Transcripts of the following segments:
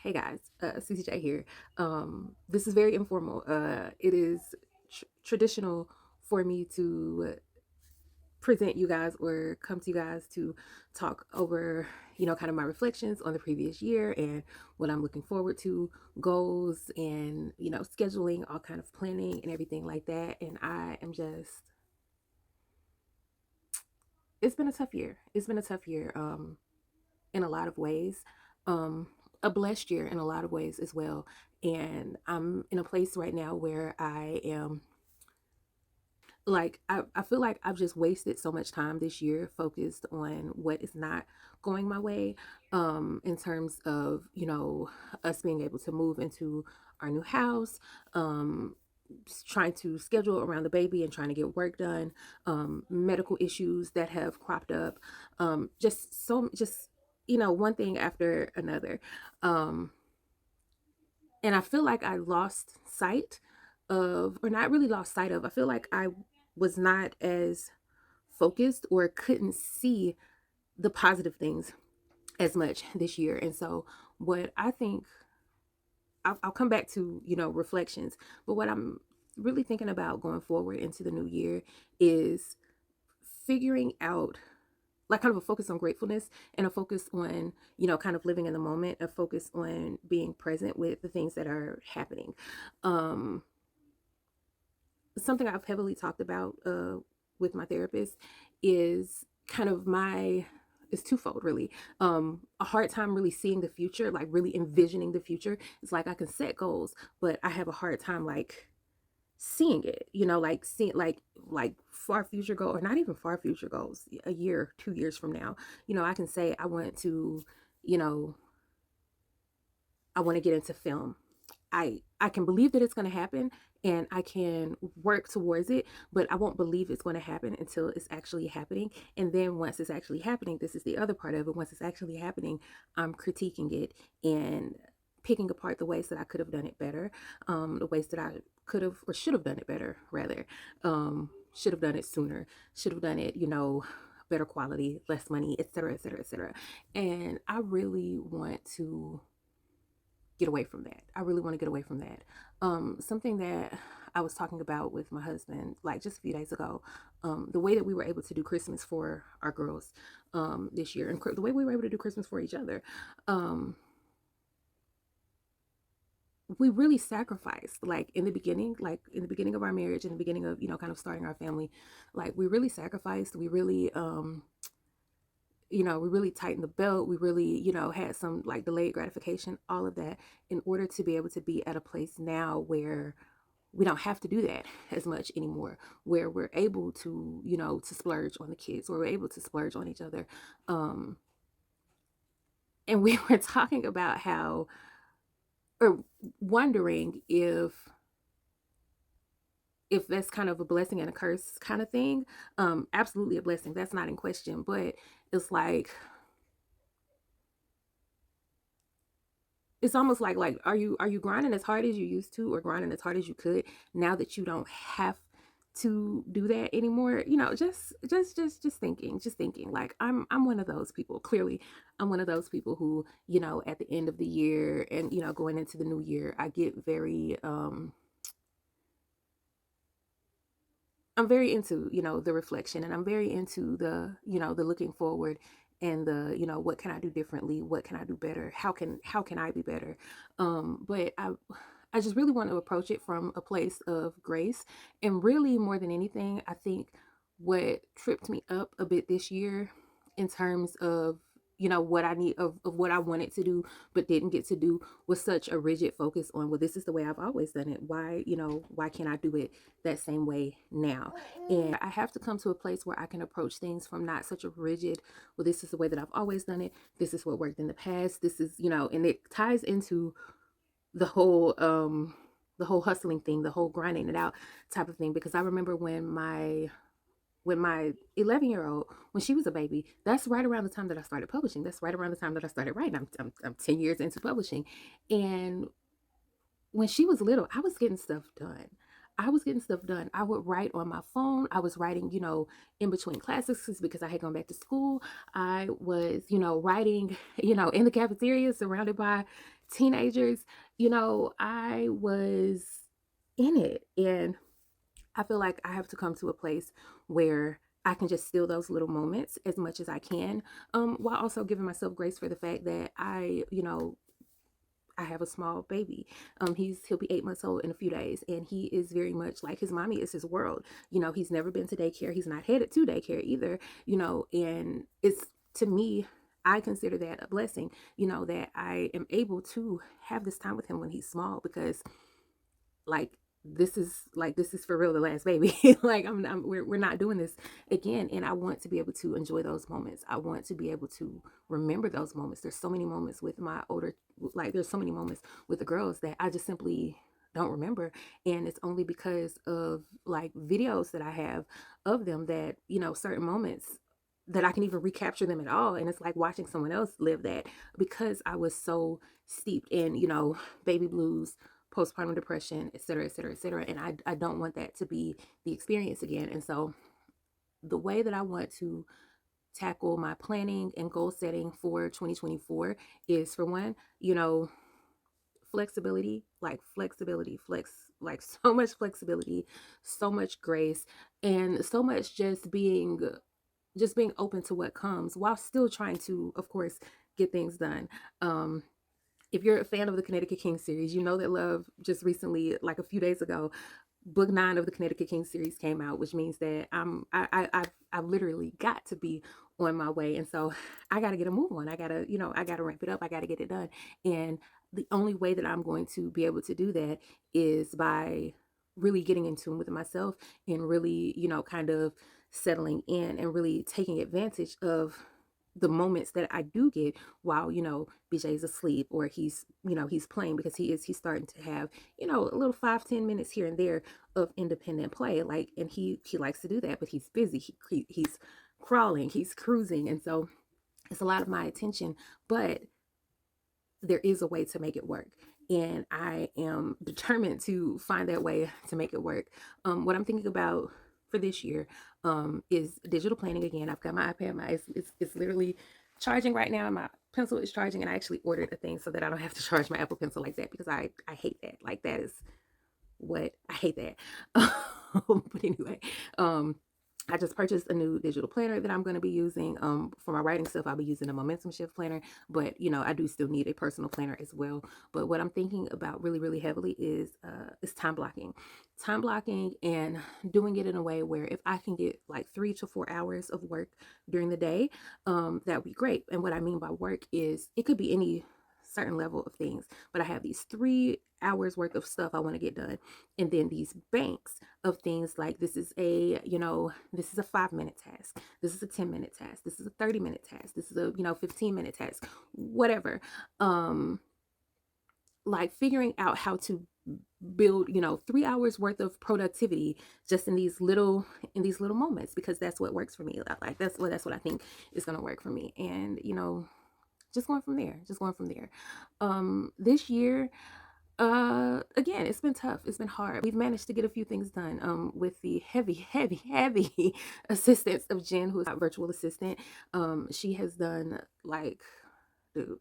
Hey guys, CCJ here. This is very informal. It is traditional for me to present you guys or come to you guys to talk over, kind of my reflections on the previous year and what I'm looking forward to, goals and, scheduling, all kind of planning and everything like that. And I am just, it's been a tough year. It's been a tough year. In a lot of ways. Um, a blessed year in a lot of ways as well. And I'm in a place right now where I am like, I feel like I've just wasted so much time this year focused on what is not going my way, in terms of, us being able to move into our new house, trying to schedule around the baby and trying to get work done, medical issues that have cropped up, just one thing after another. Um, and I feel like I lost sight of, or not really lost sight of, I feel like I was not as focused or couldn't see the positive things as much this year. And so, what I think, I'll come back to, reflections, but what I'm really thinking about going forward into the new year is figuring out, like, kind of a focus on gratefulness and a focus on, kind of living in the moment, a focus on being present with the things that are happening. um Something I've heavily talked about with my therapist is kind of my, it's twofold really. A hard time really seeing the future, like really envisioning the future. It's like I can set goals, but I have a hard time like seeing it, like seeing like far future goal, or not even far future goals, a year, 2 years from now. I can say I want to, you know I want to get into film. I can believe that it's going to happen and I can work towards it, but I won't believe it's going to happen until it's actually happening. And then once it's actually happening, this is the other part of it. Once it's actually happening, I'm critiquing it and picking apart the ways that I could have done it better, the ways that I could have or should have done it better, rather. Should have done it sooner, should have done it, better quality, less money, etc., etc., etc. And I really want to get away from that. I really want to get away from that. Something that I was talking about with my husband, like just a few days ago, the way that we were able to do Christmas for our girls this year, and the way we were able to do Christmas for each other, um, we really sacrificed. Like in the beginning of our marriage, in the beginning of kind of starting our family, like we really sacrificed. We really tightened the belt. We really, had some like delayed gratification, all of that, in order to be able to be at a place now where we don't have to do that as much anymore, where we're able to, to splurge on the kids, where we're able to splurge on each other. Um, and we were talking about how, or wondering if that's kind of a blessing and a curse kind of thing. Absolutely a blessing. That's not in question. But it's like, it's almost like are you grinding as hard as you used to, or grinding as hard as you could, now that you don't have to do that anymore? Just thinking, like I'm one of those people. Clearly I'm one of those people who, at the end of the year and, going into the new year, I get very I'm very into, the reflection, and I'm very into the, the looking forward, and the, what can I do differently? What can I do better? How can I be better? But I just really want to approach it from a place of grace. And really, more than anything, I think what tripped me up a bit this year in terms of, what I need of what I wanted to do but didn't get to do, was such a rigid focus on, well, this is the way I've always done it. Why can't I do it that same way now? And I have to come to a place where I can approach things from not such a rigid, well, this is the way that I've always done it. This is what worked in the past. This is, and it ties into the whole hustling thing, the whole grinding it out type of thing. Because I remember when my 11-year-old, when she was a baby, that's right around the time that I started publishing. That's right around the time that I started writing. I'm 10 years into publishing. And when she was little, I was getting stuff done. I was getting stuff done. I would write on my phone. I was writing, in between classes because I had gone back to school. I was, writing, in the cafeteria surrounded by teenagers, I was in it, and I feel like I have to come to a place where I can just steal those little moments as much as I can, while also giving myself grace for the fact that I have a small baby. He'll be 8 months old in a few days, and he is very much like his mommy is his world. He's never been to daycare. He's not headed to daycare either. And it's, to me, I consider that a blessing. That I am able to have this time with him when he's small, because like this is for real the last baby. Like we're not doing this again, and I want to be able to enjoy those moments. I want to be able to remember those moments. There's so many moments with my older, like there's so many moments with the girls that I just simply don't remember, and it's only because of like videos that I have of them that certain moments that I can even recapture them at all. And it's like watching someone else live that, because I was so steeped in baby blues, postpartum depression, et cetera, et cetera, et cetera. And I don't want that to be the experience again. And so the way that I want to tackle my planning and goal setting for 2024 is, for one, flexibility, like so much flexibility, so much grace, and so much just being open to what comes, while still trying to, of course, get things done. If you're a fan of the Connecticut King series, you know that Love just recently, like a few days ago, book 9 of the Connecticut King series came out, which means that I've literally got to be on my way. And so I got to get a move on. I got to ramp it up. I got to get it done. And the only way that I'm going to be able to do that is by really getting in tune with myself, and really, kind of settling in and really taking advantage of the moments that I do get while, BJ's asleep, or he's playing, because he's starting to have, a little 5-10 minutes here and there of independent play. Like, and he likes to do that, but he's busy. He's crawling, he's cruising. And so it's a lot of my attention, but there is a way to make it work. And I am determined to find that way to make it work. What I'm thinking about for this year is digital planning again. I've got my iPad. It's literally charging right now. My pencil is charging, and I actually ordered a thing so that I don't have to charge my Apple Pencil like that, because I hate that. Like, that is what I hate that. But anyway, I just purchased a new digital planner that I'm going to be using. For my writing stuff, I'll be using a Momentum Shift planner, but I do still need a personal planner as well. But what I'm thinking about really, really heavily is time blocking. Time blocking, and doing it in a way where if I can get like 3 to 4 hours of work during the day, that would be great. And what I mean by work is, it could be any certain level of things, but I have these 3 hours worth of stuff I want to get done, and then these banks of things, like this is a 5-minute task, this is a 10-minute task, this is a 30-minute task, this is a 15-minute task, whatever. Like figuring out how to build 3 hours worth of productivity just in these little moments, because that's what works for me. Like that's what I think is going to work for me. And just going from there. This year, again, it's been tough, it's been hard. We've managed to get a few things done, with the heavy assistance of Jen, who is our virtual assistant. She has done, like, dude,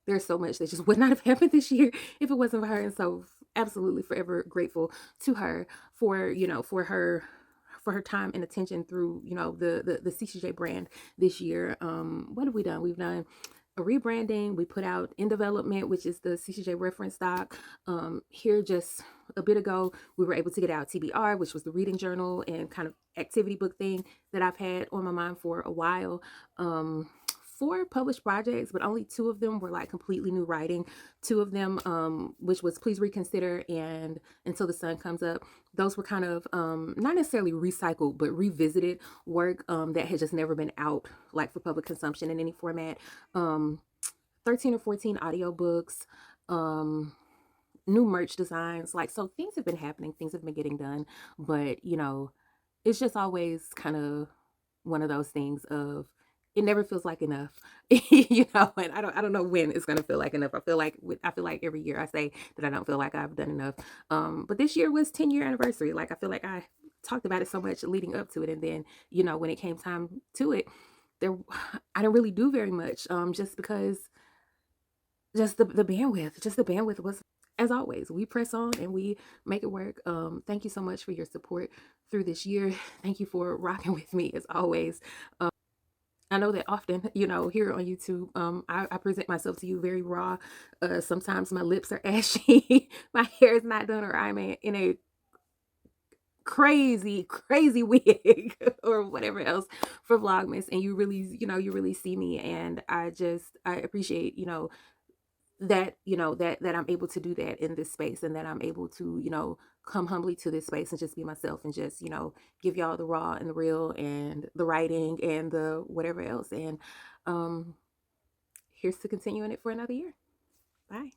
there's so much that just would not have happened this year if it wasn't for her. And so absolutely forever grateful to her for her time and attention through the CCJ brand this year. What have we done? We've done a rebranding. We put out In Development, which is the CCJ reference doc. Here just a bit ago, we were able to get out TBR, which was the reading journal and kind of activity book thing that I've had on my mind for a while. 4 published projects, but only 2 of them were like completely new writing. 2 of them, which was Please Reconsider and Until the Sun Comes Up, those were kind of not necessarily recycled, but revisited work that had just never been out, like, for public consumption in any format. 13 or 14 audiobooks, new merch designs. Like, so things have been happening, things have been getting done, but it's just always kind of one of those things of, it never feels like enough. And I don't know when it's gonna feel like enough. I feel like every year I say that I don't feel like I've done enough. But this year was 10-year anniversary. Like, I feel like I talked about it so much leading up to it, and then when it came time to it, there I didn't really do very much. Just because just the bandwidth was, as always, we press on and we make it work. Thank you so much for your support through this year. Thank you for rocking with me as always. I know that often, here on YouTube, I present myself to you very raw. Sometimes my lips are ashy, my hair is not done, or I'm in a crazy, crazy wig or whatever else for Vlogmas. And you really, you really see me. And I appreciate, that I'm able to do that in this space, and that I'm able to, come humbly to this space and just be myself, and just, give y'all the raw and the real and the writing and the whatever else. And um here's to continuing it for another year. Bye.